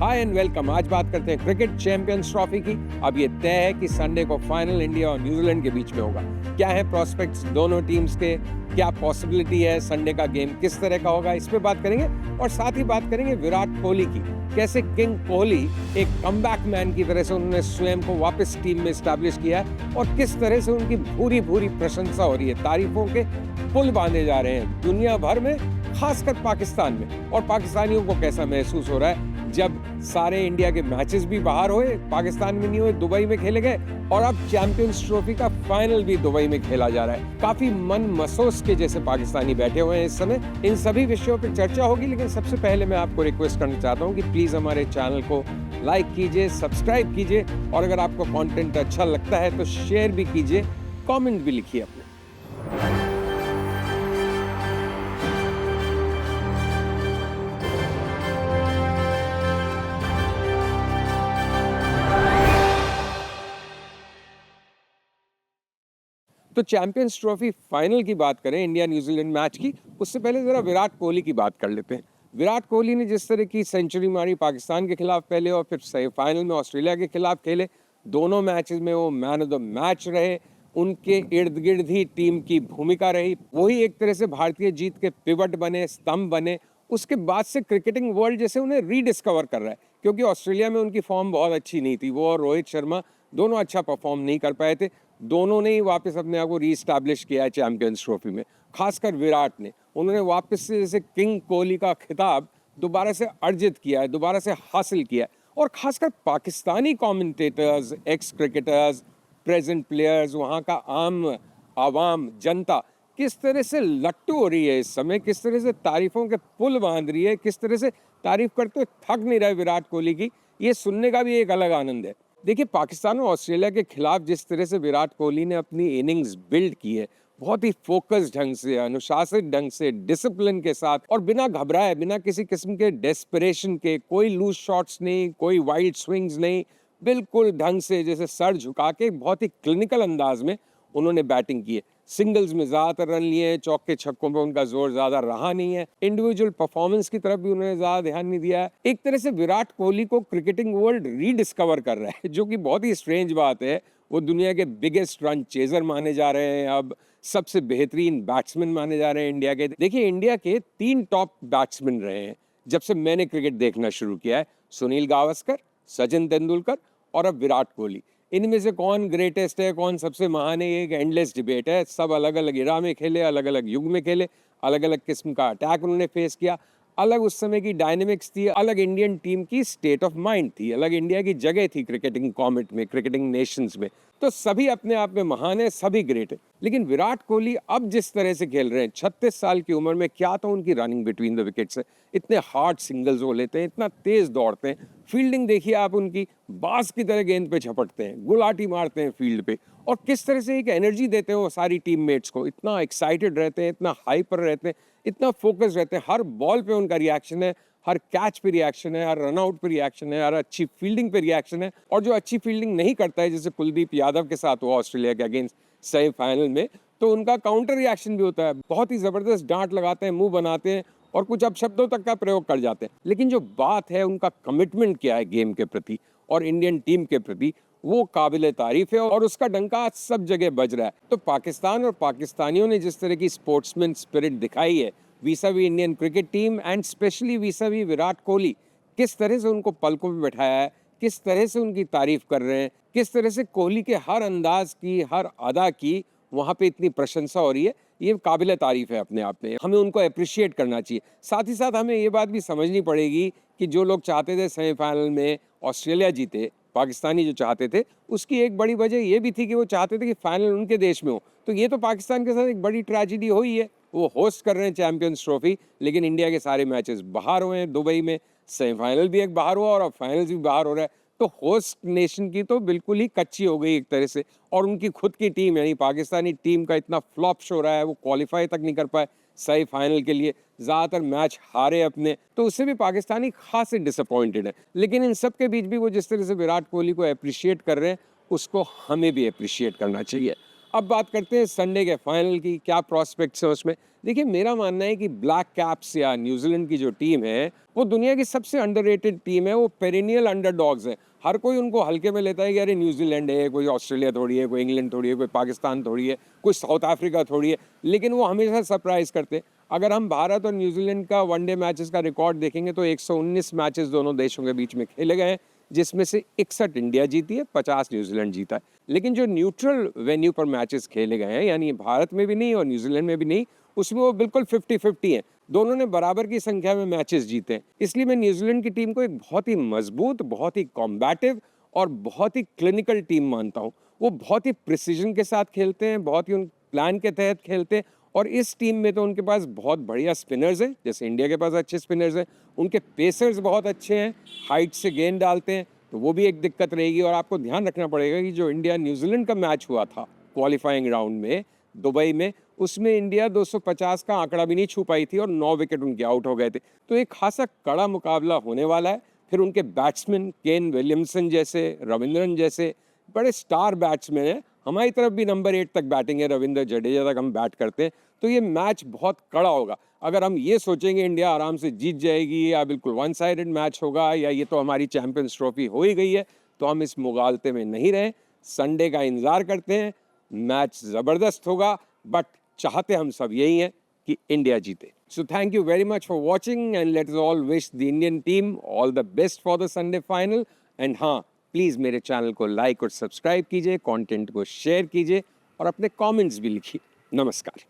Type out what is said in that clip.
Hi and welcome. आज बात करते हैं क्रिकेट चैंपियंस ट्रॉफी की। अब ये तय है कि संडे को फाइनल इंडिया और न्यूजीलैंड के बीच में होगा। क्या है प्रोस्पेक्ट्स दोनों टीम्स के, क्या पॉसिबिलिटी है, संडे का गेम किस तरह का होगा, इस पे बात करेंगे। और साथ ही बात करेंगे विराट कोहली की। कैसे किंग कोहली एक कमबैक मैन की तरह से उन्होंने स्वयं को वापस टीम में एस्टैब्लिश किया है और किस तरह से उनकी भूरी भूरी प्रशंसा हो रही है, तारीफों के पुल बांधे जा रहे हैं दुनिया भर में, खासकर पाकिस्तान में। और पाकिस्तानियों को कैसा महसूस हो रहा है जब सारे इंडिया के मैचेस भी बाहर हुए, पाकिस्तान में नहीं हुए, दुबई में खेले गए और अब चैंपियंस ट्रॉफी का फाइनल भी दुबई में खेला जा रहा है। काफी मन मसोस के जैसे पाकिस्तानी बैठे हुए हैं इस समय। इन सभी विषयों पर चर्चा होगी, लेकिन सबसे पहले मैं आपको रिक्वेस्ट करना चाहता हूँ कि प्लीज हमारे चैनल को लाइक कीजिए, सब्सक्राइब कीजिए और अगर आपको कंटेंट अच्छा लगता है तो शेयर भी कीजिए, कमेंट भी लिखिए अपने। तो चैंपियंस ट्रॉफी फाइनल की बात करें, इंडिया न्यूजीलैंड मैच की, उससे पहले जरा विराट कोहली की बात कर लेते हैं। विराट कोहली ने जिस तरह की सेंचुरी मारी पाकिस्तान के खिलाफ पहले और फिर सेमीफाइनल में ऑस्ट्रेलिया के खिलाफ खेले, दोनों मैचेस में वो मैन ऑफ द मैच रहे। उनके इर्द गिर्द ही टीम की भूमिका रही, वही एक तरह से भारतीय जीत के पिवट बने, स्तंभ बने। उसके बाद से क्रिकेटिंग वर्ल्ड जैसे उन्हें रीडिस्कवर कर रहा है, क्योंकि ऑस्ट्रेलिया में उनकी फॉर्म बहुत अच्छी नहीं थी। वो और रोहित शर्मा दोनों अच्छा परफॉर्म नहीं कर पाए थे। दोनों ने ही वापस अपने आप को रीस्टैब्लिश किया है चैंपियंस ट्रॉफी में। खासकर विराट ने, उन्होंने वापस से जैसे किंग कोहली का खिताब दोबारा से अर्जित किया है, दोबारा से हासिल किया है। और खासकर Pakistani commentators, x cricketers, present players, वहाँ का आम आवाम, जनता किस तरह से लट्टू हो रही है इस समय, किस तरह से तारीफों के पुल बांध रही है, किस तरह से तारीफ करते हुए थक नहीं रहे विराट कोहली की, ये सुनने का भी एक अलग आनंद है। देखिए, पाकिस्तान और ऑस्ट्रेलिया के खिलाफ जिस तरह से विराट कोहली ने अपनी इनिंग्स बिल्ड की है, बहुत ही फोकस्ड ढंग से, अनुशासित ढंग से, डिसिप्लिन के साथ और बिना घबराए, बिना किसी किस्म के डेस्परेशन के, कोई लूज शॉट्स नहीं, कोई वाइल्ड स्विंग्स नहीं, बिल्कुल ढंग से जैसे सर झुका के बहुत ही क्लिनिकल अंदाज में उन्होंने बैटिंग की है। सिंगल्स में ज्यादातर रन लिए हैं, चौके छक्कों पे उनका जोर ज्यादा रहा नहीं है, इंडिविजुअल परफॉर्मेंस की तरफ भी उन्होंने ज्यादा ध्यान नहीं दिया है। एक तरह से विराट कोहली को क्रिकेटिंग वर्ल्ड रीडिस्कवर कर रहा है, जो कि बहुत ही स्ट्रेंज बात है। वो दुनिया के बिगेस्ट रन चेजर माने जा रहे हैं, अब सबसे बेहतरीन बैट्समैन माने जा रहे हैं इंडिया के। देखिए, इंडिया के 3 टॉप बैट्समैन रहे हैं जब से मैंने क्रिकेट देखना शुरू किया है: सुनील गावस्कर, सचिन तेंदुलकर और अब विराट कोहली। इनमें से कौन ग्रेटेस्ट है, कौन सबसे महान है, ये एक एंडलेस डिबेट है। सब अलग अलग इरा में खेले, अलग अलग युग में खेले, अलग अलग किस्म का अटैक उन्होंने फेस किया, अलग उस समय की डायनेमिक्स थी, अलग इंडियन टीम की स्टेट ऑफ माइंड थी, अलग इंडिया की जगह थी क्रिकेटिंग कॉमेट में, क्रिकेटिंग नेशंस में। तो सभी अपने आप में महान है, सभी ग्रेट है। लेकिन विराट कोहली अब जिस तरह से खेल रहे हैं, 36 साल की उम्र में, क्या तो उनकी रनिंग बिटवीन द विकेट्स है, इतने हार्ड सिंगल्स वो लेते हैं, इतना तेज दौड़ते हैं। फील्डिंग देखिए आप उनकी, बाज की तरह गेंद पे झपटते हैं, गुलाटी मारते हैं फील्ड पे, और किस तरह से एक एनर्जी देते हैं वो सारी टीममेट्स को। इतना एक्साइटेड रहते हैं, इतना हाइपर रहते हैं, इतना फोकस रहते हैं। हर बॉल पे उनका रिएक्शन है, हर कैच पे रिएक्शन है, हर रनआउट पे रिएक्शन है, हर अच्छी फील्डिंग पे रिएक्शन है। और जो अच्छी फील्डिंग नहीं करता है, जैसे कुलदीप यादव के साथ हुआ ऑस्ट्रेलिया के अगेंस्ट सेमीफाइनल में, तो उनका काउंटर रिएक्शन भी होता है। बहुत ही जबरदस्त डांट लगाते हैं, मुंह बनाते हैं और कुछ अपशब्दों तक का प्रयोग कर जाते हैं। लेकिन जो बात है, उनका कमिटमेंट क्या है गेम के प्रति और इंडियन टीम के प्रति, वो काबिले तारीफ है और उसका डंका आज सब जगह बज रहा है। तो पाकिस्तान और पाकिस्तानियों ने जिस तरह की स्पोर्ट्समैन स्पिरिट दिखाई है vis a vis Indian cricket team and specially vis a vis Virat Kohli, किस तरह से उनको पलकों पे बैठाया है, किस तरह से उनकी तारीफ कर रहे हैं, किस तरह से कोहली के हर अंदाज की, हर अदा की वहाँ पे इतनी प्रशंसा हो रही है, ये काबिले तारीफ है अपने आप में। हमें उनको अप्रिशिएट करना चाहिए। साथ ही साथ हमें ये बात भी समझनी पड़ेगी कि जो लोग चाहते थे सेमीफाइनल में ऑस्ट्रेलिया जीते, पाकिस्तानी जो चाहते थे, उसकी एक बड़ी वजह ये भी थी कि वो चाहते थे कि फाइनल उनके देश में हो। तो ये तो पाकिस्तान के साथ एक बड़ी ट्रेजेडी हुई है। वो होस्ट कर रहे हैं चैंपियंस ट्रॉफी, लेकिन इंडिया के सारे मैचेस बाहर हुए हैं दुबई में, सेमीफाइनल भी एक बाहर हुआ और अब फाइनल भी बाहर हो रहा है। तो होस्ट नेशन की तो बिल्कुल ही कच्ची हो गई एक तरह से, और उनकी खुद की टीम यानी पाकिस्तानी टीम का इतना फ्लॉप शो रहा है, वो क्वालिफाई तक नहीं कर पाए सेमीफाइनल के लिए, ज़्यादातर मैच हारे अपने, तो उससे भी पाकिस्तानी खासे डिसअपॉइंटेड है। लेकिन इन सब के बीच भी वो जिस तरह से विराट कोहली को अप्रिशिएट कर रहे हैं, उसको हमें भी अप्रिशिएट करना चाहिए। अब बात करते हैं संडे के फाइनल की, क्या प्रॉस्पेक्ट्स हैं उसमें। देखिए, मेरा मानना है कि ब्लैक कैप्स या न्यूजीलैंड की जो टीम है, वो दुनिया की सबसे अंडररेटेड टीम है। वो पेरिनियल अंडरडॉग्स हैं। हर कोई उनको हल्के में लेता है कि अरे न्यूजीलैंड है, कोई ऑस्ट्रेलिया थोड़ी है, कोई इंग्लैंड थोड़ी है, कोई पाकिस्तान थोड़ी है, कोई साउथ अफ्रीका थोड़ी है, लेकिन वो हमेशा सरप्राइज़ करते हैं। अगर हम भारत और न्यूजीलैंड का वनडे मैचेस का रिकॉर्ड देखेंगे तो 119 मैचेस दोनों देशों के बीच में खेले गए हैं, जिसमें से 61 इंडिया जीती है, 50 न्यूजीलैंड जीता है। लेकिन जो न्यूट्रल वेन्यू पर मैचेस खेले गए हैं, यानी भारत में भी नहीं और न्यूजीलैंड में भी नहीं, उसमें वो बिल्कुल 50-50 हैं। दोनों ने बराबर की संख्या में मैचेस जीते हैं। इसलिए मैं न्यूजीलैंड की टीम को एक बहुत ही मजबूत, बहुत ही कॉम्बैटिव और बहुत ही क्लिनिकल टीम मानता हूँ। वो बहुत ही प्रिसीजन के साथ खेलते हैं, बहुत ही उन प्लान के तहत खेलते हैं और इस टीम में तो उनके पास बहुत बढ़िया स्पिनर्स हैं, जैसे इंडिया के पास अच्छे स्पिनर्स हैं। उनके पेसर्स बहुत अच्छे हैं, हाइट से गेंद डालते हैं, तो वो भी एक दिक्कत रहेगी। और आपको ध्यान रखना पड़ेगा कि जो इंडिया न्यूजीलैंड का मैच हुआ था क्वालिफाइंग राउंड में दुबई में, उसमें इंडिया 250 का आंकड़ा भी नहीं छू पाई थी और 9 विकेट उनके आउट हो गए थे। तो एक खासा कड़ा मुकाबला होने वाला है। फिर उनके बैट्समैन केन विलियमसन जैसे, रविंद्रन जैसे बड़े स्टार बैट्समैन हैं। हमारी तरफ भी नंबर 8 तक बैटिंग है, रविंद्र जडेजा तक हम बैट करते हैं। तो ये मैच बहुत कड़ा होगा। अगर हम ये सोचेंगे इंडिया आराम से जीत जाएगी या बिल्कुल वन साइडेड मैच होगा या ये तो हमारी चैंपियंस ट्रॉफी हो ही गई है, तो हम इस मुगालते में नहीं रहे। संडे का इंतजार करते हैं, मैच ज़बरदस्त होगा, बट चाहते हम सब यही हैं कि इंडिया जीते। So thank you very much for watching and let's all wish the Indian team all the best for the Sunday final. And हाँ, प्लीज़ मेरे चैनल को लाइक और सब्सक्राइब कीजिए, कंटेंट को शेयर कीजिए और अपने कमेंट्स भी लिखिए। नमस्कार।